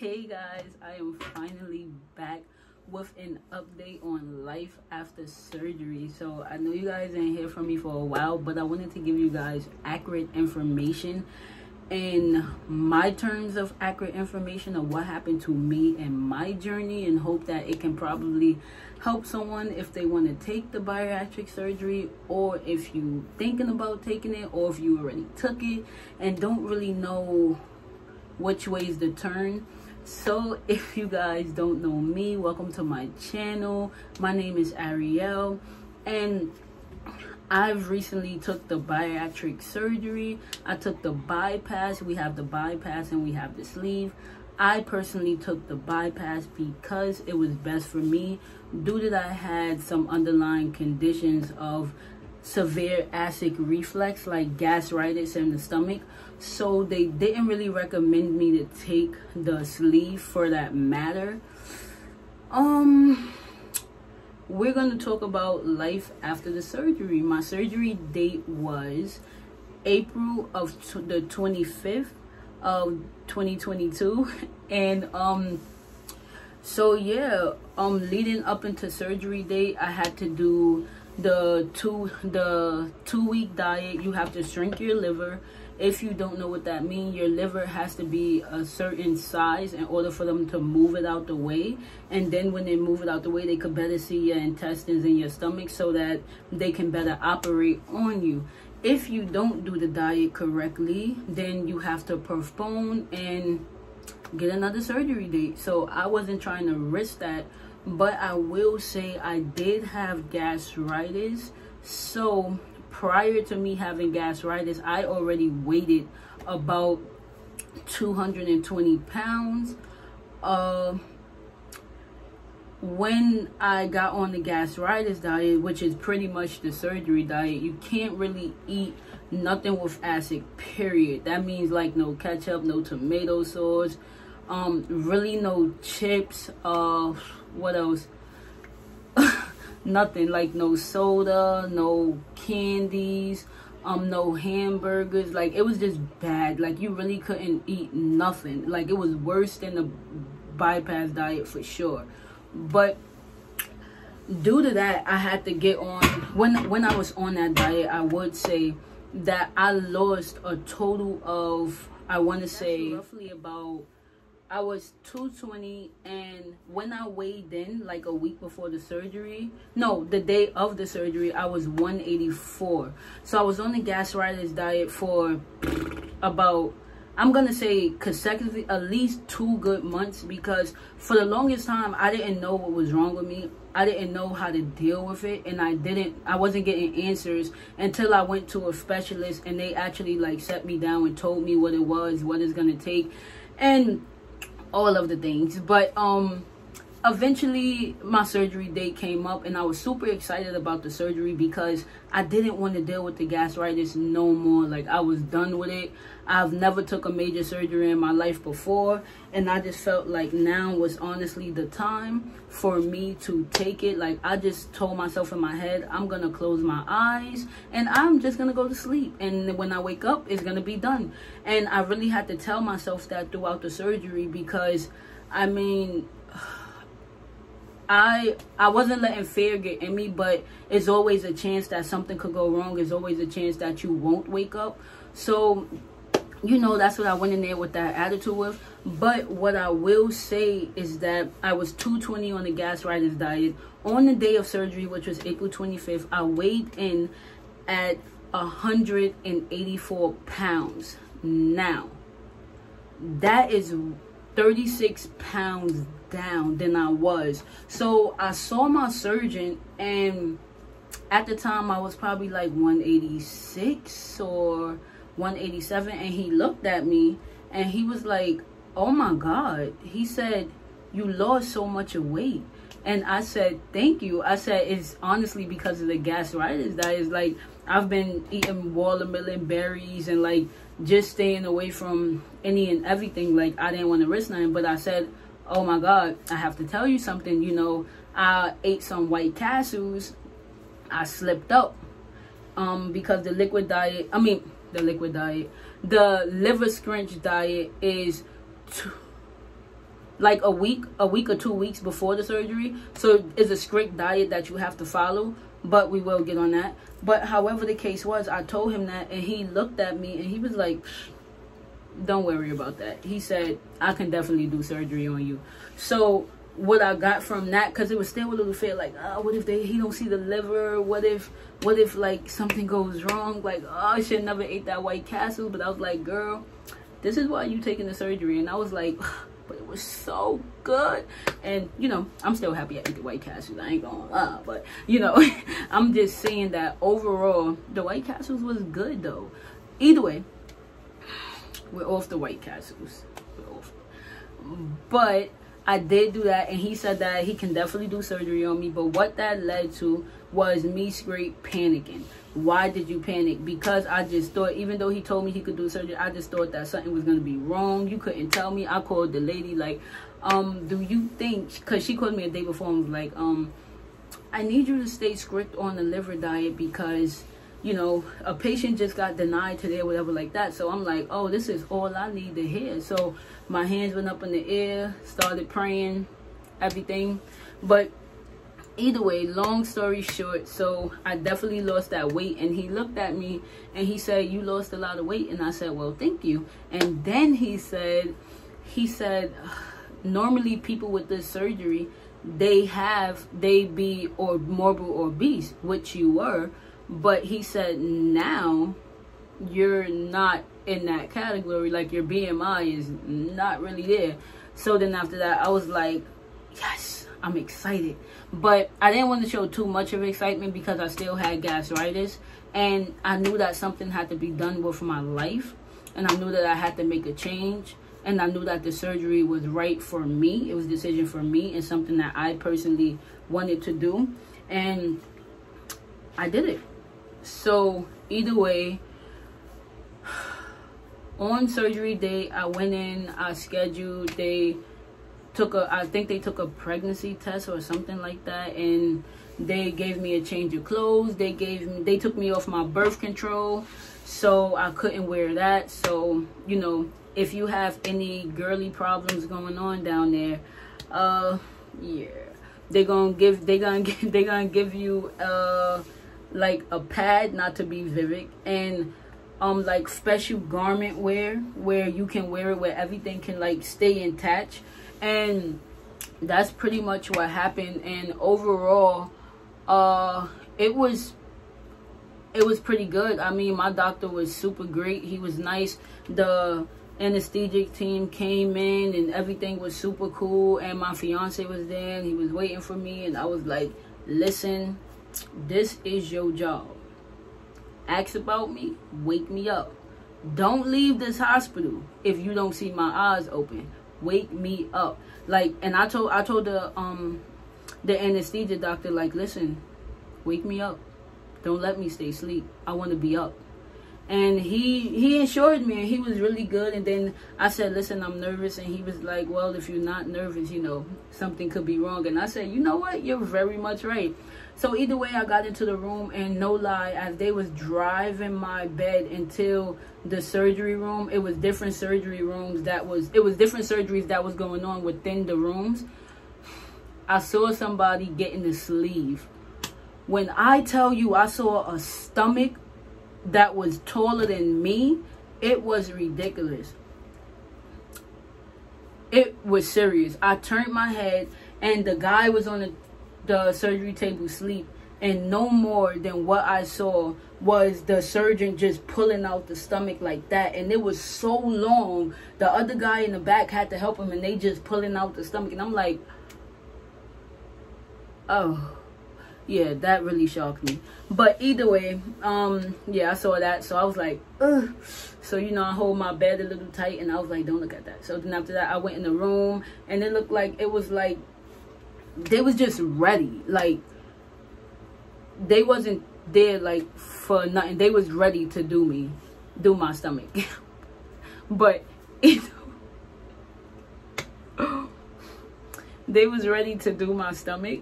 Hey guys, I am finally back with an update on life after surgery. So I know you guys didn't hear from me for a while, but I wanted to give you guys accurate information in my terms of accurate information of what happened to me and my journey, and hope that it can probably help someone if they want to take the bariatric surgery, or if you thinking about taking it, or if you already took it and don't really know which ways to turn. So if you guys don't know me, welcome to my channel. My name is Ariel, and I've recently took the bariatric surgery. I took the bypass. We have the bypass and we have the sleeve. I personally took the bypass because it was best for me, due to that I had some underlying conditions of severe acid reflux, like gastritis in the stomach. So they didn't really recommend me to take the sleeve for that matter. We're going to talk about life after the surgery. My surgery date was April of the 25th of 2022. And so yeah, leading up into surgery date, I had to do the two-week diet. You have to shrink your liver. If you don't know what that means, your liver has to be a certain size in order for them to move it out the way. And then when they move it out the way, they could better see your intestines and your stomach, so that they can better operate on you. If you don't do the diet correctly, then you have to postpone and get another surgery date. So I wasn't trying to risk that, but I will say I did have gastritis. So prior to me having gastritis, I already weighed about 220 pounds. When I got on the gastritis diet, which is pretty much the surgery diet, you can't really eat nothing with acid, period. That means like no ketchup, no tomato sauce, really no chips, what else? Nothing, like no soda, no candies, no hamburgers. Like, it was just bad. Like, you really couldn't eat nothing. Like, it was worse than the bypass diet for sure. But due to that, I had to get on, when I was on that diet, I would say that I lost a total of, I want to say roughly about, I was 220, and when I weighed in like a week before the surgery, no, the day of the surgery, I was 184. So I was on the gastritis diet for about, I'm gonna say consecutively, at least 2 good months, because for the longest time I didn't know what was wrong with me. I didn't know how to deal with it, and I wasn't getting answers until I went to a specialist, and they actually like set me down and told me what it was, what it's gonna take, and all of the things. But eventually my surgery date came up, and I was super excited about the surgery because I didn't want to deal with the gastritis no more. Like, I was done with it. I've never took a major surgery in my life before, and I just felt like now was honestly the time for me to take it. Like, I just told myself in my head, I'm gonna close my eyes and I'm just gonna go to sleep, and when I wake up, it's gonna be done. And I really had to tell myself that throughout the surgery, because I mean, I wasn't letting fear get in me, but it's always a chance that something could go wrong. There's always a chance that you won't wake up. So, you know, that's what I went in there with that attitude with. But what I will say is that I was 220 on the gastritis diet. On the day of surgery, which was April 25th, I weighed in at 184 pounds. Now, that is 36 pounds down than I was. So I saw my surgeon, and at the time I was probably like 186 or 187, and he looked at me and he was like, oh my God. He said, you lost so much weight. And I said, thank you. I said, it's honestly because of the gastritis diet. It's like, I've been eating watermelon, berries, and like just staying away from any and everything. Like, I didn't want to risk nothing. But I said, oh my God, I have to tell you something. You know, I ate some White Castles. I slipped up because the liver scrunch diet is like a week or 2 weeks before the surgery. So it's a strict diet that you have to follow, but we will get on that. But however the case was, I told him that, and he looked at me and he was like, don't worry about that. He said, I can definitely do surgery on you. So what I got from that, because it was still a little fear, like, what if he don't see the liver? What if like something goes wrong? Like, I should never ate that White Castle. But I was like, girl, this is why you taking the surgery. And I was like, but it was so good. And you know, I'm still happy I ate the White Castles. I ain't gonna lie, but you know, I'm just saying that overall the White Castles was good though. Either way, we're off the White Castles. We're off. But I did do that, and he said that he can definitely do surgery on me. But what that led to was me straight panicking. Why did you panic? Because I just thought, even though he told me he could do surgery, I just thought that something was going to be wrong. You couldn't tell me. I called the lady like, do you think, because she called me a day before and was like, I need you to stay strict on the liver diet because, you know, a patient just got denied today or whatever like that. So I'm like, oh, this is all I need to hear. So my hands went up in the air, started praying, everything. But either way, long story short, so I definitely lost that weight. And he looked at me and he said, you lost a lot of weight. And I said, well, thank you. And then he said, normally people with this surgery, they be or morbid or obese, which you were. But he said, now you're not in that category. Like, your BMI is not really there. So then after that, I was like, yes, I'm excited. But I didn't want to show too much of excitement because I still had gastritis. And I knew that something had to be done with my life. And I knew that I had to make a change. And I knew that the surgery was right for me. It was a decision for me and something that I personally wanted to do. And I did it. So either way, on surgery day, I went in, I scheduled, I think they took a pregnancy test or something like that, and they gave me a change of clothes. They took me off my birth control, so I couldn't wear that. So, you know, if you have any girly problems going on down there, yeah, they're gonna give you like a pad, not to be vivid, and like special garment wear where you can wear it where everything can like stay intact. And that's pretty much what happened. And overall, it was pretty good. I mean, my doctor was super great. He was nice. The anesthetic team came in and everything was super cool, and my fiance was there and he was waiting for me. And I was like, listen, this is your job. Ask about me, wake me up. Don't leave this hospital if you don't see my eyes open. Wake me up. Like, and I told the anesthesia doctor, like, listen, wake me up. Don't let me stay asleep. I want to be up. And he assured me, and he was really good. And then I said, listen, I'm nervous. And he was like, well, if you're not nervous, you know, something could be wrong. And I said, you know what? You're very much right. So either way, I got into the room, and no lie, as they was driving my bed until the surgery room, it was different surgery rooms it was different surgeries that was going on within the rooms. I saw somebody getting the sleeve. When I tell you I saw a stomach that was taller than me, it was ridiculous. It was serious. I turned my head, and the guy was on the surgery table asleep, and no more than what I saw was the surgeon just pulling out the stomach like that. And it was so long, the other guy in the back had to help him, and they just pulling out the stomach. And I'm like, oh yeah, that really shocked me. But either way, yeah, I saw that, so I was like, ugh. So, you know, I hold my bed a little tight, and I was like, don't look at that. So then after that, I went in the room, and it looked like it was like they was just ready. Like, they wasn't there like for nothing. They was ready to do my stomach. But they was ready to do my stomach.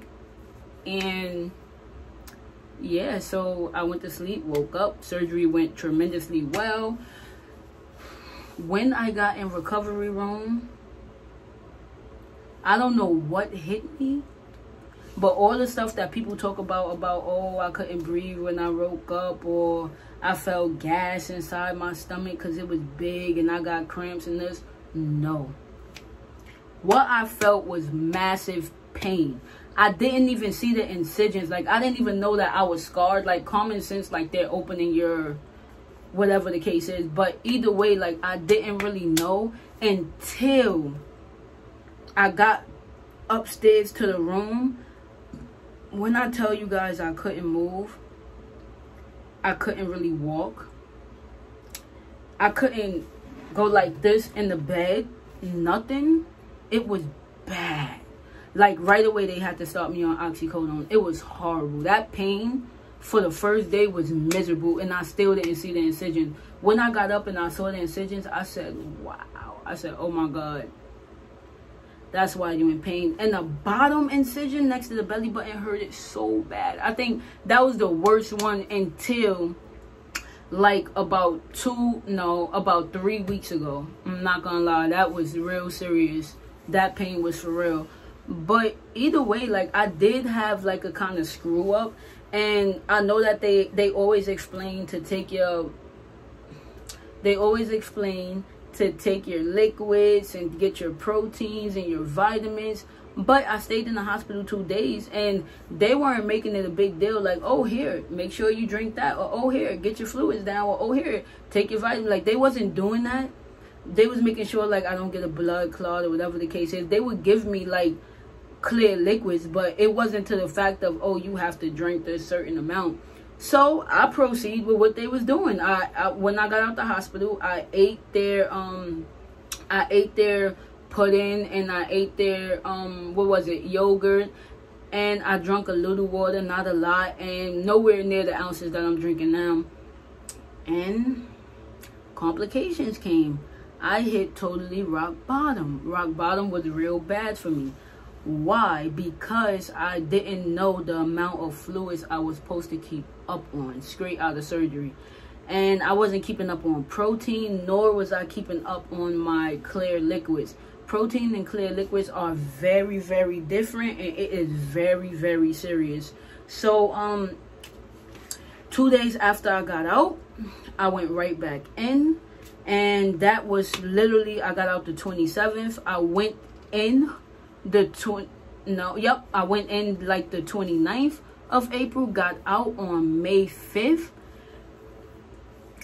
And yeah, so I went to sleep, woke up, surgery went tremendously well. When I got in recovery room, I don't know what hit me, but all the stuff that people talk about, oh, I couldn't breathe when I woke up, or I felt gas inside my stomach because it was big and I got cramps and this. No. What I felt was massive pain. I didn't even see the incisions. Like, I didn't even know that I was scarred. Like, common sense, like, they're opening your, whatever the case is. But either way, like, I didn't really know until I got upstairs to the room. When I tell you guys I couldn't move, I couldn't really walk. I couldn't go like this in the bed. Nothing. It was bad. Like, right away, they had to start me on oxycodone. It was horrible. That pain for the first day was miserable, and I still didn't see the incision. When I got up and I saw the incisions, I said, wow. I said, oh, my God. That's why you're in pain. And the bottom incision next to the belly button hurt it so bad. I think that was the worst one until, like, about 3 weeks ago. I'm not gonna lie. That was real serious. That pain was for real. But either way, like, I did have, like, a kind of screw up. And I know that they always explain to take your... They always explain to take your liquids and get your proteins and your vitamins. But I stayed in the hospital 2 days, and they weren't making it a big deal. Like, oh, here, make sure you drink that. Or, oh, here, get your fluids down. Or, oh, here, take your vitamins. Like, they wasn't doing that. They was making sure, like, I don't get a blood clot or whatever the case is. They would give me, like, clear liquids, but it wasn't to the fact of, oh, you have to drink this certain amount. So I proceed with what they was doing. I when I got out the hospital, I ate their pudding, and I ate their yogurt, and I drank a little water, not a lot, and nowhere near the ounces that I'm drinking now. And complications came. I hit totally rock bottom. Rock bottom was real bad for me. Why? Because I didn't know the amount of fluids I was supposed to keep up on straight out of surgery. And I wasn't keeping up on protein, nor was I keeping up on my clear liquids. Protein and clear liquids are very, very different, and it is very, very serious. So 2 days after I got out, I went right back in. And that was literally, I got out the 27th. I went in I went in like the 29th of April, got out on May 5th,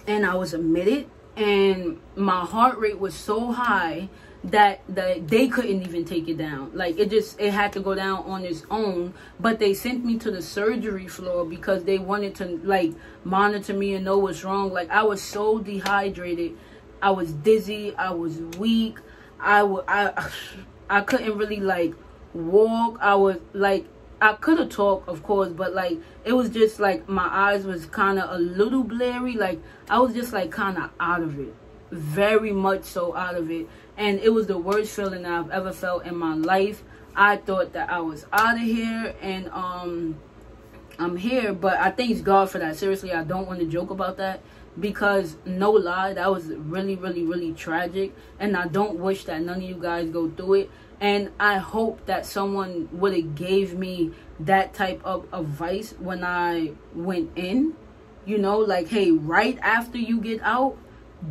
and I was admitted, and my heart rate was so high that they couldn't even take it down. Like, it had to go down on its own. But they sent me to the surgery floor because they wanted to, like, monitor me and know what's wrong. Like, I was so dehydrated. I was dizzy. I was weak. I couldn't really, like, walk. I was, like, I could have talked, of course, but, like, it was just, like, my eyes was kind of a little blurry. Like, I was just, like, kind of out of it. Very much so out of it. And it was the worst feeling that I've ever felt in my life. I thought that I was out of here, and I'm here. But I thank God for that. Seriously, I don't want to joke about that. Because, no lie, that was really, really, really tragic. And I don't wish that none of you guys go through it. And I hope that someone would have gave me that type of advice when I went in. You know, like, hey, right after you get out,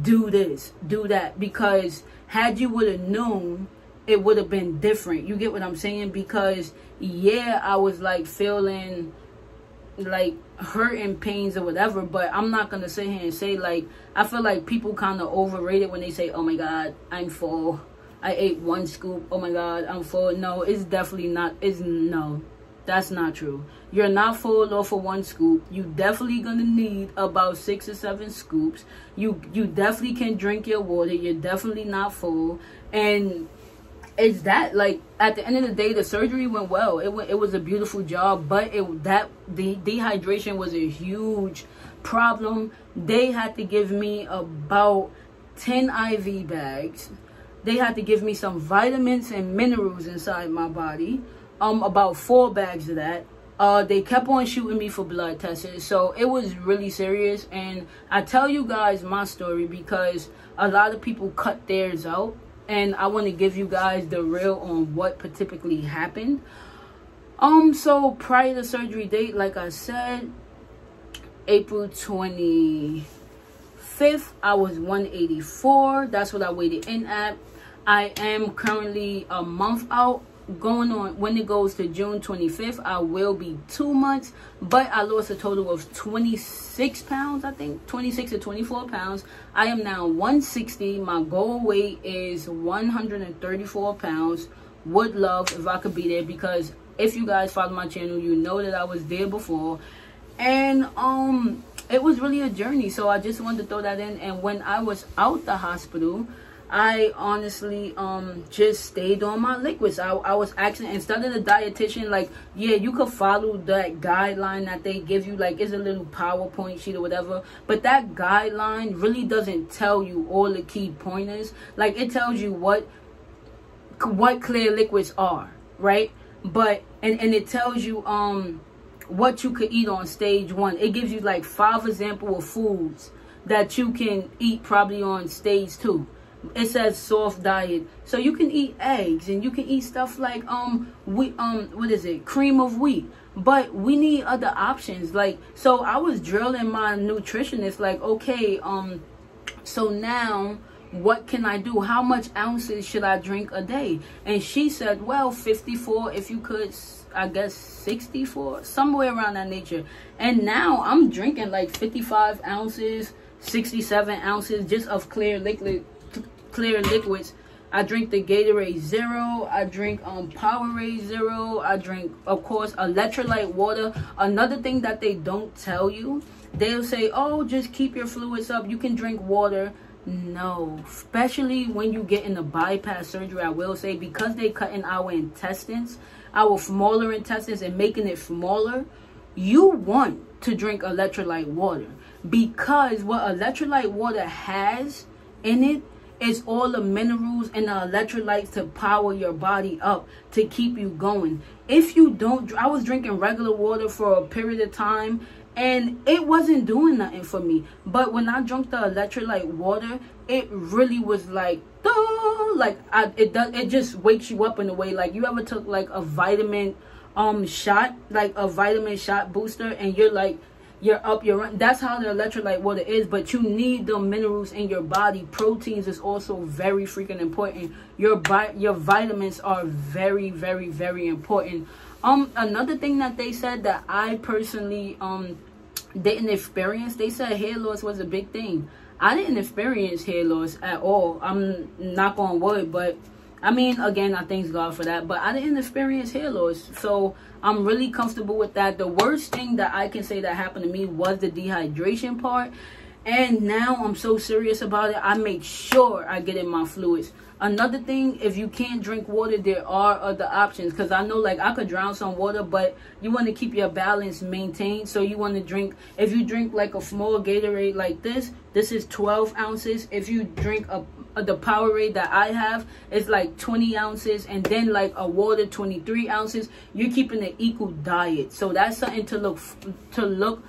do this, do that. Because had you would have known, it would have been different. You get what I'm saying? Because, yeah, I was, like, feeling like hurt and pains or whatever, but I'm not gonna sit here and say, like, I feel like people kind of overrate it when they say, oh my God, I'm full, I ate 1 scoop, oh my God, I'm full. No, it's definitely not. No, that's not true. You're not full off of 1 scoop. You definitely gonna need about 6 or 7 scoops. You definitely can drink your water. You're definitely not full. And it's that, like, at the end of the day, the surgery went well. It was a beautiful job, but the dehydration was a huge problem. They had to give me about 10 IV bags. They had to give me some vitamins and minerals inside my body. About 4 bags of that. They kept on shooting me for blood tests. So it was really serious. And I tell you guys my story because a lot of people cut theirs out. and I want to give you guys the real on what particularly happened. So prior to surgery date, like I said, April 25th, I was 184. That's what I weighed in at. I am currently a month out. Going on, when it goes to June 25th, I will be 2 months, but I lost a total of 26 pounds, I think 26 or 24 pounds. I am now 160. My goal weight is 134 pounds. Would love if I could be there, because if you guys follow my channel, you know that I was there before, and it was really a journey. So I just wanted to throw that in. And when I was out the hospital, I honestly just stayed on my liquids. I was actually, instead of the dietitian, like, yeah, you could follow that guideline that they give you, like it's a little PowerPoint sheet or whatever, but that guideline really doesn't tell you all the key pointers. Like, it tells you what clear liquids are, right? But and it tells you what you could eat on stage 1. It gives you like 5 examples of foods that you can eat probably on stage 2. It says soft diet, so you can eat eggs and you can eat stuff like what is it, cream of wheat. But we need other options. Like, so I was drilling my nutritionist, like, okay, so now what can I do? How much ounces should I drink a day? And she said, well, 54 if you could, I guess 64, somewhere around that nature. And now I'm drinking like 55 ounces, 67 ounces just of clear liquids. I drink the Gatorade Zero. I drink Powerade Zero. I drink, of course, electrolyte water. Another thing that they don't tell you, they'll say, oh, just keep your fluids up, you can drink water. No, especially when you get in the bypass surgery, I will say, because they cut in our intestines, our smaller intestines, and making it smaller, you want to drink electrolyte water, because what electrolyte water has in it is all the minerals and the electrolytes to power your body up, to keep you going. If you don't, I was drinking regular water for a period of time and it wasn't doing nothing for me. But when I drank the electrolyte water, it really was like, it just wakes you up in a way. Like, you ever took like a vitamin shot, like a vitamin shot booster, and you're like, you're up, you're running. That's how the electrolyte water is. But you need the minerals in your body. Proteins is also very freaking important. Your vitamins are very, very, very important. Another thing that they said that I personally didn't experience, they said hair loss was a big thing. I didn't experience hair loss at all. I'm knock on wood, but I mean, again, I thank God for that. But I didn't experience hair loss, so I'm really comfortable with that. The worst thing that I can say that happened to me was the dehydration part. And now I'm so serious about it, I make sure I get in my fluids. Another thing, if you can't drink water, there are other options. Because I know, like, I could drown some water, but you want to keep your balance maintained. So you want to drink, if you drink like a small Gatorade like this is 12 ounces. If you drink the Powerade that I have, it's like 20 ounces. And then like a water, 23 ounces. You're keeping an equal diet. So that's something to look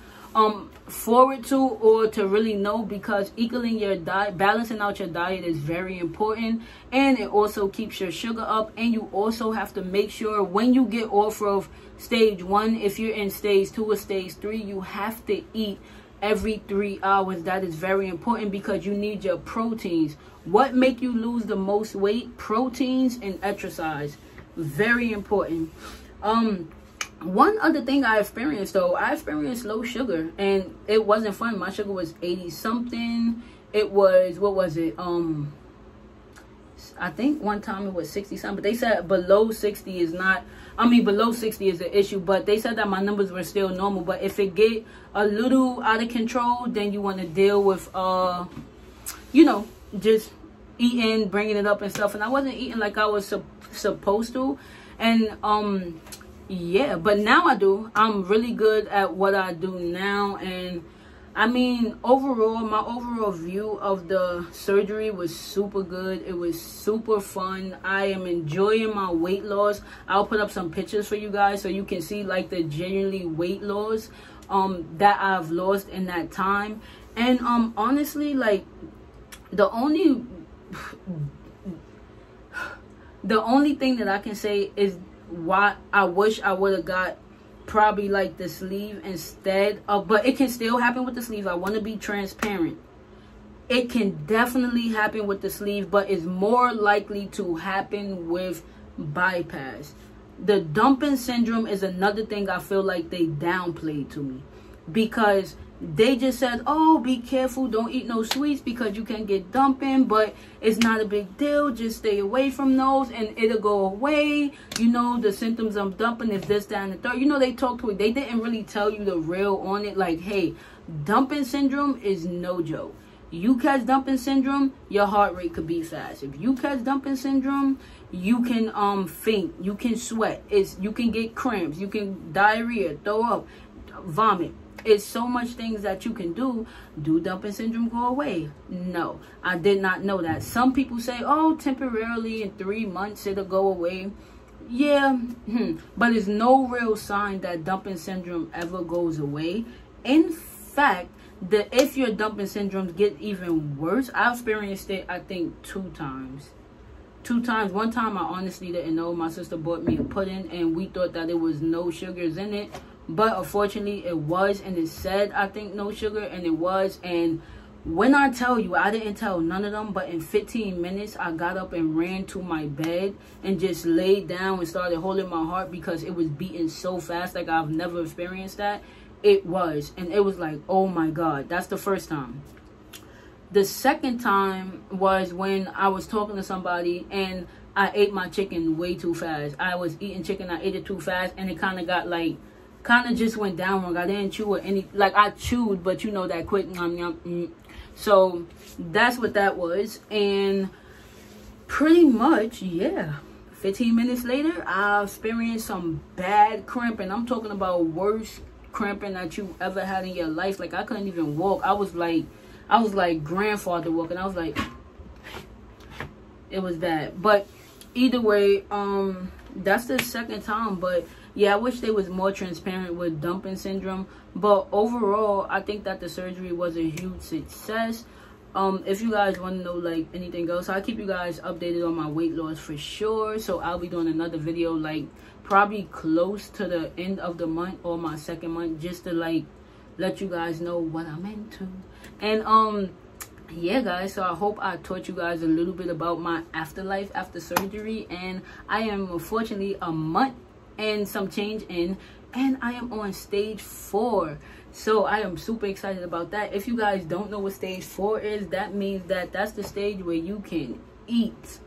forward to, or to really know, because equaling your diet, balancing out your diet is very important. And it also keeps your sugar up. And you also have to make sure when you get off of stage 1, if you're in stage 2 or stage 3, you have to eat every 3 hours. That is very important, because you need your proteins. What make you lose the most weight? Proteins and exercise. Very important. One other thing I experienced, though, I experienced low sugar, and it wasn't fun. My sugar was 80 something. It was, what was it? I think one time it was 60 something, but they said below 60 is not, I mean, below 60 is an issue, but they said that my numbers were still normal. But if it get a little out of control, then you want to deal with, you know, just eating, bringing it up and stuff. And I wasn't eating like I was supposed to. And, yeah, but now I do. I'm really good at what I do now. And I mean, overall, my overall view of the surgery was super good. It was super fun. I am enjoying my weight loss. I'll put up some pictures for you guys so you can see like the genuinely weight loss that I've lost in that time. And honestly, like, the only The only thing that I can say is why I wish I would have got probably like the sleeve instead of, but it can still happen with the sleeve. I want to be transparent. It can definitely happen with the sleeve, but it's more likely to happen with bypass. The dumping syndrome is another thing I feel like they downplayed to me, because they just said, oh, be careful, don't eat no sweets because you can get dumping, but it's not a big deal, just stay away from those and it'll go away. You know, the symptoms of dumping is this, that, and the third. You know, they talked to it. They didn't really tell you the real on it. Like, hey, dumping syndrome is no joke. You catch dumping syndrome, your heart rate could beat fast. If you catch dumping syndrome, you can faint, you can sweat, you can get cramps, you can diarrhea, throw up, vomit. It's so much things that you can do. Do dumping syndrome go away? No, I did not know that. Some people say, oh, temporarily in 3 months it'll go away. Yeah, but there's no real sign that dumping syndrome ever goes away. In fact, if your dumping syndromes get even worse, I experienced it, I think, 2 times. 2 times. One time I honestly didn't know. My sister bought me a pudding and we thought that there was no sugars in it, but unfortunately it was, and it said, I think, no sugar, and it was. And when I tell you, I didn't tell none of them, but in 15 minutes I got up and ran to my bed and just laid down and started holding my heart because it was beating so fast. Like, I've never experienced that. It was, and it was like, oh my God. That's the first time. The second time was when I was talking to somebody and I ate my chicken way too fast. I was eating chicken, I ate it too fast, and it kind of got like, kind of just went down wrong. I didn't chew or any, like, I chewed, but you know, that quick yum yum. So that's what that was. And pretty much, yeah, 15 minutes later I experienced some bad cramping. I'm talking about worst cramping that you ever had in your life. Like, I couldn't even walk. I was like grandfather walking. I was like, it was bad. But either way, that's the second time. But yeah, I wish they was more transparent with dumping syndrome. But overall, I think that the surgery was a huge success. If you guys want to know like anything else, I'll keep you guys updated on my weight loss for sure. So I'll be doing another video like probably close to the end of the month or my second month, just to like let you guys know what I'm into. And yeah guys, so I hope I taught you guys a little bit about my afterlife after surgery. And I am unfortunately a month and some change in, and I am on stage 4. So I am super excited about that. If you guys don't know what stage 4 is, that means that that's the stage where you can eat.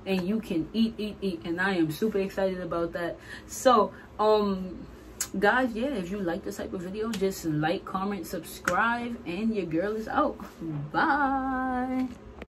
And you can eat. And I am super excited about that. So, guys, yeah, if you like this type of video, just like, comment, subscribe, and your girl is out. Bye.